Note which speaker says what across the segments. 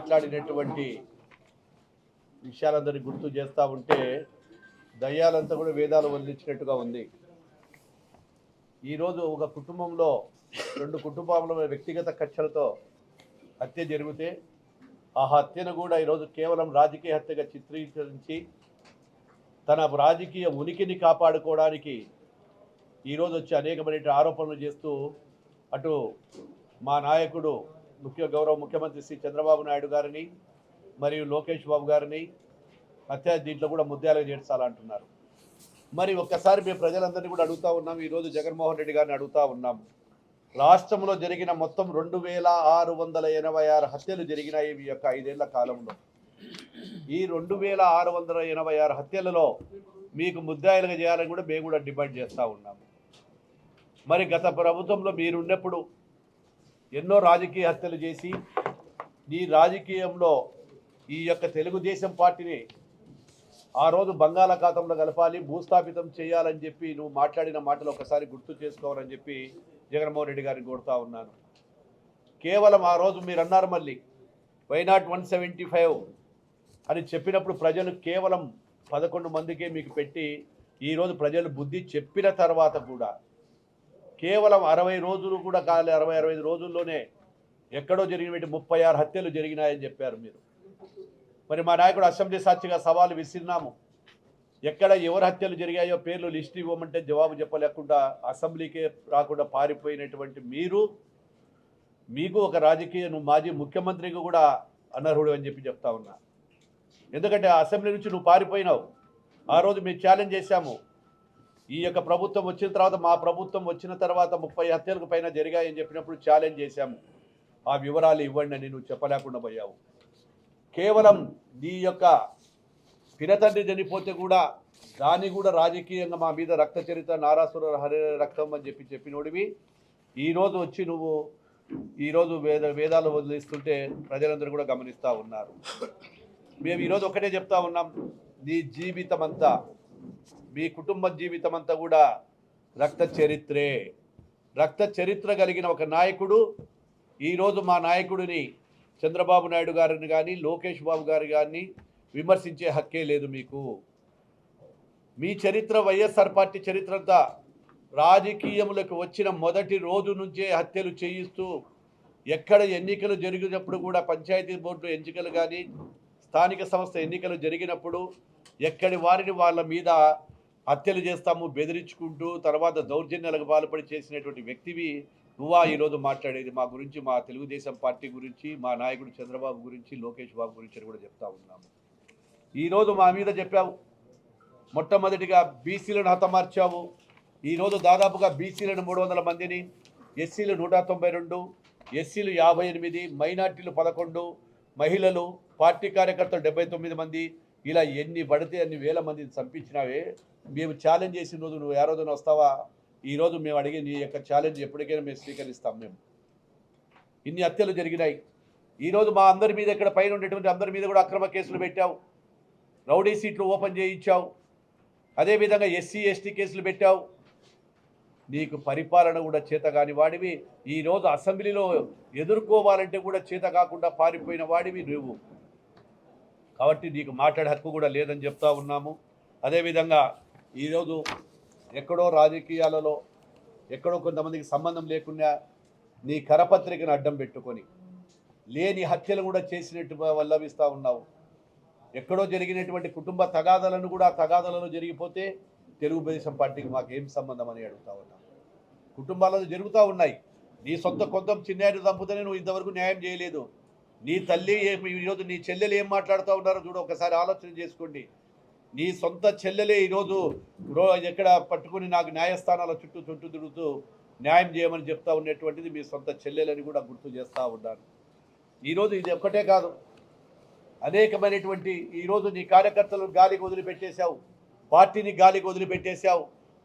Speaker 1: మాట్లాడినటువంటి విషయాలందరినీ గుర్తు చేస్తూ ఉంటే దయ్యాలంతా కూడా వేదాలు వదిలించినట్టుగా ఉంది. ఈరోజు ఒక కుటుంబంలో 2 కుటుంబాల వ్యక్తిగత కక్షలతో హత్య జరిగితే ఆ హత్యను కూడా ఈరోజు కేవలం రాజకీయ హత్యగా చిత్రీకరించి తన రాజకీయ ఉనికిని కాపాడుకోవడానికి ఈరోజు వచ్చి అనేకమైన ఆరోపణలు చేస్తూ అటు మా నాయకుడు గౌరవ ముఖ్యమంత్రి శ్రీ చంద్రబాబు నాయుడు గారిని మరియు లోకేష్ బాబు గారిని దీంట్లో కూడా ముద్దాలుగా చేర్చాలంటున్నారు. మరి ఒక్కసారి మేము ప్రజలందరినీ కూడా అడుగుతూ ఉన్నాం, ఈరోజు జగన్మోహన్ రెడ్డి గారిని అడుగుతూ ఉన్నాం. రాష్ట్రంలో జరిగిన మొత్తం 2686 హత్యలు జరిగినాయి ఈ యొక్క 5 ఏళ్ల కాలంలో. ఈ 2686 హత్యలలో మీకు ముద్దాయిలుగా చేయాలని కూడా మేము కూడా డిమాండ్ చేస్తూ ఉన్నాము. మరి గత ప్రభుత్వంలో మీరున్నప్పుడు ఎన్నో రాజకీయ హత్యలు చేసి ఈ రాజకీయంలో ఈ యొక్క తెలుగుదేశం పార్టీని ఆ రోజు బంగాళాఖాతంలో కలపాలి, భూస్థాపితం చేయాలని చెప్పి నువ్వు మాట్లాడిన మాటలు ఒకసారి గుర్తు చేసుకోవాలని చెప్పి జగన్మోహన్ రెడ్డి గారిని కోరుతా ఉన్నాను. కేవలం ఆ రోజు మీరు అన్నారు మళ్ళీ వైనాట్ 175 అని చెప్పినప్పుడు ప్రజలు కేవలం 11 మందికే మీకు పెట్టి ఈరోజు ప్రజలు బుద్ధి చెప్పిన తర్వాత కూడా కేవలం 60 రోజులు కూడా కాలే, 60-65 రోజుల్లోనే ఎక్కడో జరిగినటువంటి 36 హత్యలు జరిగినాయని చెప్పారు మీరు. మరి మా నాయకుడు అసెంబ్లీ సాక్షిగా సవాలు విసిరినాము. ఎక్కడ ఎవరు హత్యలు జరిగాయో పేర్లు లిస్ట్ ఇవ్వమంటే జవాబు చెప్పలేకుండా అసెంబ్లీకే రాకుండా పారిపోయినటువంటి మీరు, మీకు ఒక రాజకీయ మాజీ ముఖ్యమంత్రికి కూడా అనర్హుడు అని చెప్పి చెప్తా ఉన్నా. ఎందుకంటే ఆ అసెంబ్లీ నుంచి నువ్వు పారిపోయినావు. ఆ రోజు మేము ఛాలెంజ్ చేశాము, ఈ యొక్క ప్రభుత్వం వచ్చిన తర్వాత, మా ప్రభుత్వం వచ్చిన తర్వాత 30 హత్యలకు పైన జరిగాయని చెప్పినప్పుడు ఛాలెంజ్ చేశాము. ఆ వివరాలు ఇవ్వండి అని నువ్వు చెప్పలేకుండా పోయావు. కేవలం నీ యొక్క పినతండ్రి చనిపోతే కూడా దాన్ని కూడా రాజకీయంగా మా మీద రక్త చరిత్ర నారాసుర హరి రక్తం అని చెప్పినోడివి ఈరోజు వచ్చి నువ్వు ఈరోజు వేదాలు వదిలిస్తుంటే ప్రజలందరూ కూడా గమనిస్తూ ఉన్నారు. మేము ఈరోజు ఒకటే చెప్తా ఉన్నాం, నీ జీవితం అంతా, మీ కుటుంబ జీవితం అంతా కూడా రక్త చరిత్రే. రక్త చరిత్ర కలిగిన ఒక నాయకుడు ఈరోజు మా నాయకుడిని చంద్రబాబు నాయుడు గారిని కానీ లోకేష్ బాబు గారి కానీ విమర్శించే హక్కే లేదు మీకు. మీ చరిత్ర వైఎస్ఆర్ పార్టీ చరిత్ర అంతా రాజకీయములకు వచ్చిన మొదటి రోజు నుంచే హత్యలు చేయిస్తూ, ఎక్కడ ఎన్నికలు జరిగినప్పుడు కూడా పంచాయతీ బోర్డు ఎన్నికలు కానీ స్థానిక సంస్థ ఎన్నికలు జరిగినప్పుడు ఎక్కడి వారిని వాళ్ళ మీద హత్యలు చేస్తాము బెదిరించుకుంటూ తర్వాత దౌర్జన్యాలకు పాల్పడి చేసినటువంటి వ్యక్తివి నువ్వా ఈరోజు మాట్లాడేది మా గురించి, మా తెలుగుదేశం పార్టీ గురించి, మా నాయకుడు చంద్రబాబు గురించి, లోకేష్ బాబు గురించి అని కూడా చెప్తా ఉన్నాము. ఈరోజు మా మీద చెప్పావు, మొట్టమొదటిగా బీసీలను హతమార్చావు. ఈరోజు దాదాపుగా బీసీలను 300 మందిని, ఎస్సీలు 192, ఎస్సీలు 58, మైనార్టీలు 11, మహిళలు, పార్టీ కార్యకర్తలు 79 మంది, ఇలా ఎన్ని పడితే అన్ని వేల మందిని చంపించినావే. మేము ఛాలెంజ్ చేసిన రోజు నువ్వు ఏ రోజున వస్తావా? ఈరోజు మేము అడిగే నీ యొక్క ఛాలెంజ్ ఎప్పటికైనా మేము స్వీకరిస్తాం. మేము ఇన్ని హత్యలు జరిగినాయి. ఈరోజు మా అందరి మీద, ఇక్కడ పైన ఉండేటువంటి అందరి మీద కూడా అక్రమ కేసులు పెట్టావు, రౌడీ సీట్లు ఓపెన్ చేయించావు, అదేవిధంగా ఎస్సీ ఎస్టీ కేసులు పెట్టావు. నీకు పరిపాలన కూడా చేత కాని వాడివి. ఈరోజు అసెంబ్లీలో ఎదుర్కోవాలంటే కూడా చేత కాకుండా పారిపోయిన వాడివి నువ్వు. కాబట్టి నీకు మాట్లాడే హక్కు కూడా లేదని చెప్తా ఉన్నాము. అదేవిధంగా ఈరోజు ఎక్కడో రాజకీయాలలో ఎక్కడో కొంతమందికి సంబంధం లేకుండా నీ కరపత్రికను అడ్డం పెట్టుకొని లేని హత్యలు కూడా చేసినట్టు వల్లవిస్తూ ఉన్నావు. ఎక్కడో జరిగినటువంటి కుటుంబ తగాదాలను కూడా తగాదాలలో జరిగిపోతే తెలుగుదేశం పార్టీకి మాకేం సంబంధం అని అడుగుతా ఉన్నాం. కుటుంబాలలో జరుగుతూ ఉన్నాయి. నీ సొంత కొంత చిన్నాయన చంపుతూనే నువ్వు ఇంతవరకు న్యాయం చేయలేదు. నీ తల్లి ఈరోజు నీ చెల్లెలు ఏం మాట్లాడుతూ ఉన్నారో చూడు, ఒకసారి ఆలోచన చేసుకోండి. నీ సొంత చెల్లెలే ఈరోజు ఎక్కడ పట్టుకుని నాకు న్యాయస్థానాల చుట్టూ తిరుగుతూ న్యాయం చేయమని చెప్తా ఉన్నటువంటిది మీ సొంత చెల్లెలని కూడా గుర్తు చేస్తూ ఉన్నాను. ఈరోజు ఇది ఒక్కటే కాదు, అనేకమైనటువంటి ఈరోజు నీ కార్యకర్తలను గాలికి వదిలిపెట్టేశావు, పార్టీని గాలికి వదిలిపెట్టేశావు.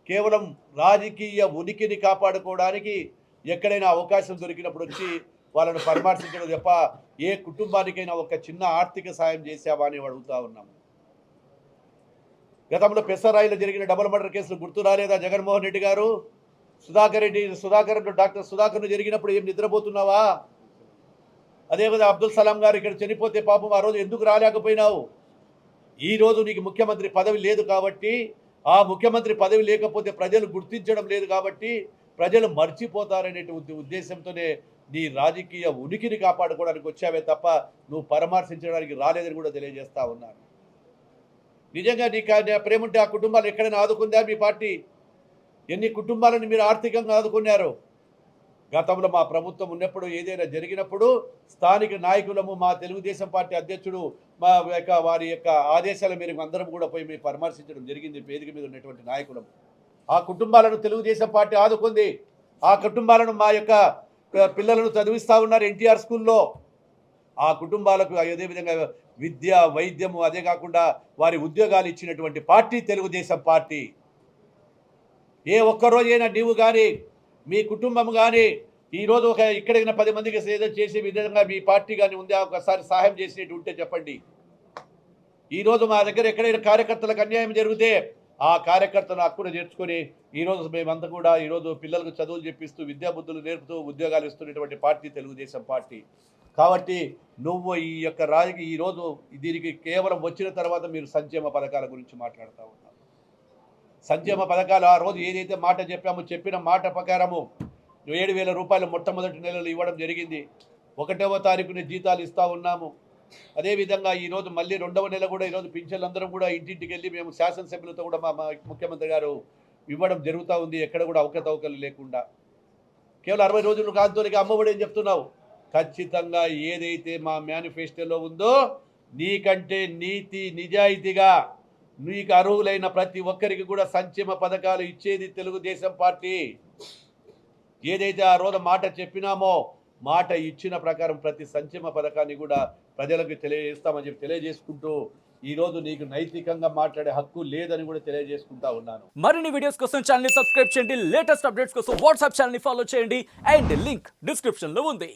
Speaker 1: కేవలం రాజకీయ ఉనికిని కాపాడుకోవడానికి ఎక్కడైనా అవకాశం దొరికినప్పుడు వచ్చి వాళ్ళను పరామర్శించడం తప్ప ఏ కుటుంబానికైనా ఒక చిన్న ఆర్థిక సాయం చేశావా అని అడుగుతా ఉన్నాము. గతంలో పెసరాయిలో జరిగిన డబుల్ మర్డర్ కేసులు గుర్తు రాలేదా జగన్మోహన్ రెడ్డి గారు? డాక్టర్ సుధాకర్ను జరిగినప్పుడు ఏం నిద్రపోతున్నావా? అదేవిధంగా అబ్దుల్ సలాం గారు ఇక్కడ చనిపోతే పాపం ఆ రోజు ఎందుకు రాలేకపోయినావు? ఈ రోజు నీకు ముఖ్యమంత్రి పదవి లేదు కాబట్టి, ఆ ముఖ్యమంత్రి పదవి లేకపోతే ప్రజలు గుర్తించడం లేదు కాబట్టి ప్రజలు మర్చిపోతారనేటువంటి ఉద్దేశంతోనే నీ రాజకీయ ఉనికిని కాపాడుకోవడానికి వచ్చావే తప్ప నువ్వు పరామర్శించడానికి రాలేదని కూడా తెలియజేస్తా ఉన్నాను. నిజంగా నీకు ప్రేమ ఉంటే ఆ కుటుంబాలు ఎక్కడైనా ఆదుకుందా మీ పార్టీ? ఎన్ని కుటుంబాలను మీరు ఆర్థికంగా ఆదుకున్నారు? గతంలో మా ప్రభుత్వం ఉన్నప్పుడు ఏదైనా జరిగినప్పుడు స్థానిక నాయకులము, మా తెలుగుదేశం పార్టీ అధ్యక్షుడు వారి యొక్క ఆదేశాల మేరకు అందరం కూడా పోయి మేము పరామర్శించడం జరిగింది. వేదిక మీద ఉన్నటువంటి నాయకులము ఆ కుటుంబాలను తెలుగుదేశం పార్టీ ఆదుకుంది. ఆ కుటుంబాలను మా యొక్క పిల్లలను చదివిస్తూ ఉన్నారు ఎన్టీఆర్ స్కూల్లో. ఆ కుటుంబాలకు అదేవిధంగా విద్య, వైద్యము, అదే కాకుండా వారి ఉద్యోగాలు ఇచ్చినటువంటి పార్టీ తెలుగుదేశం పార్టీ. ఏ ఒక్కరోజైనా నీవు కానీ మీ కుటుంబం కానీ ఈరోజు ఇక్కడికి 10 మందికి ఏదో చేసే విధంగా మీ పార్టీ కానీ ఉందా? ఒకసారి సహాయం చేసినట్టు ఉంటే చెప్పండి. ఈరోజు మా దగ్గర ఎక్కడైనా కార్యకర్తలకు అన్యాయం జరిగితే ఆ కార్యకర్తను హక్కున చేర్చుకొని ఈరోజు మేమంతా కూడా ఈరోజు పిల్లలకు చదువులు చెప్పిస్తూ విద్యాబుద్ధులు నేర్పుతూ ఉద్యోగాలు ఇస్తున్నటువంటి పార్టీ తెలుగుదేశం పార్టీ. కాబట్టి నువ్వు ఈ యొక్క ఈరోజు దీనికి కేవలం వచ్చిన తర్వాత మీరు సంక్షేమ పథకాల గురించి మాట్లాడుతూ ఉన్నారు. సంక్షేమ పథకాలు ఆ రోజు ఏదైతే మాట చెప్పామో చెప్పిన మాట ప్రకారము 7,000 రూపాయలు మొట్టమొదటి నెలలు ఇవ్వడం జరిగింది. 1వ తారీఖున జీతాలు ఇస్తూ ఉన్నాము. అదేవిధంగా ఈరోజు మళ్ళీ 2వ నెల కూడా ఈరోజు పింఛన్లందరం కూడా ఇంటింటికి వెళ్ళి మేము శాసనసభ్యులతో కూడా మా ముఖ్యమంత్రి గారు ఇవ్వడం జరుగుతూ ఉంది. ఎక్కడ కూడా అవకతవకలు లేకుండా. కేవలం 60 రోజులు కాంతోనికి అమ్మఒడి అని చెప్తున్నావు. ఖచ్చితంగా ఏదైతే మా మేనిఫెస్టోలో ఉందో నీకంటే నీతి నిజాయితీగా నీకు అర్హులైన ప్రతి ఒక్కరికి కూడా సంక్షేమ పథకాలు ఇచ్చేది తెలుగుదేశం పార్టీ. ఏదైతే ఆ రోజు మాట చెప్పినామో మాట ఇచ్చిన ప్రకారం ప్రతి సంక్షేమ పథకాన్ని కూడా ప్రజలకు తెలియజేస్తామని చెప్పి తెలియజేసుకుంటూ ఈరోజు నీకు నైతికంగా మాట్లాడే హక్కు లేదని కూడా తెలియజేసుకుంటా ఉన్నాను.
Speaker 2: మరిన్ని వీడియోస్ కోసం ఛానల్ ని సబ్స్క్రైబ్ చేయండి. లేటెస్ట్ అప్డేట్స్ కోసం వాట్సాప్ ఛానల్ ని ఫాలో చేయండి. అండ్ లింక్ డిస్క్రిప్షన్ లో ఉంది.